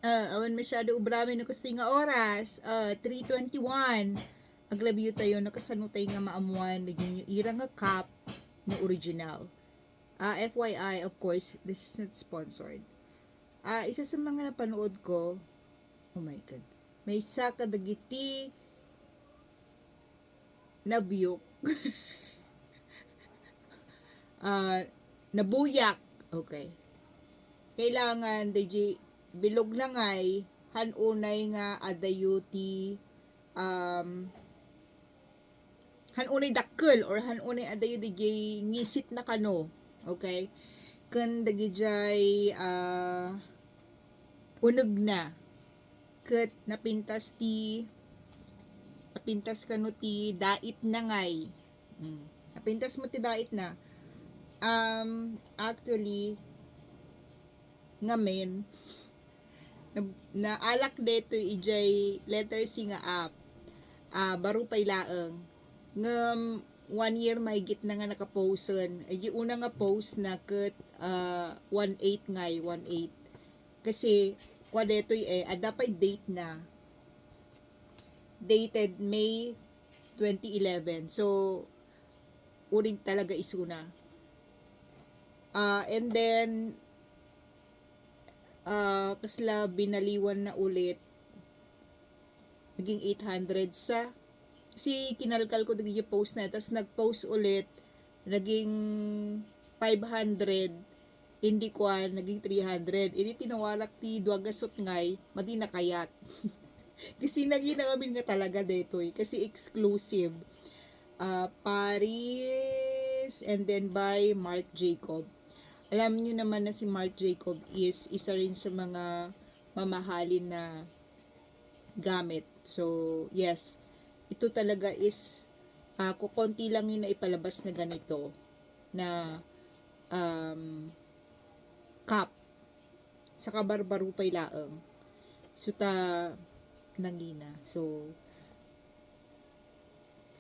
Awan masyado ubrami no kasi nga oras. 3:21. Aglabyo tayo nakasanutay nga maamuan lagyan nyo ira nga cup na original. FYI, of course, this is not sponsored. Isa sa mga napanood ko, oh my god, may isa kadagiti na biyok. Nabuyak. Okay. Kailangan bilog na ngay hanunay nga adayuti hanunay dakkel or hanunay adayo DJ ngisit na kano. Okay? Kun dagijay uneg na ket napintas kano ti dait na ngay. Napintas mo ti dait na. Actually ngamen na alak deto ijay letter C nga app. Baro pay laeng ngem 1 year mahigit na nga nakaposten. Ay una nga post na ket 1/8 ngay 1/8 kasi kwa detoy ada pay date na dated May 2011. So uring talaga isuna. And then kasla binaliwan na ulit naging 800 sa si kinalkal ko digi post na tapos nagpost ulit naging 500 hindi ko naging 300 ini tinawalak ti duagasot ngay madi nakayat kasi naging namin nga talaga detoy kasi exclusive Paris and then by Marc Jacob. Alam niyo naman na si Marc Jacob is isa rin sa mga mamahalin na gamit. So, yes, ito talaga is kukonti lang yun na ipalabas na ganito na cup sa kabarbarupay laeng. So, nangina. So,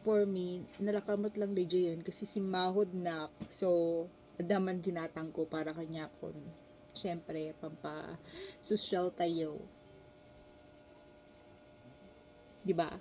for me, nalakamot lang DJ yun kasi si Mahod na so, adaman ginatang ko para kanya kon syempre pampa social tayo, di ba?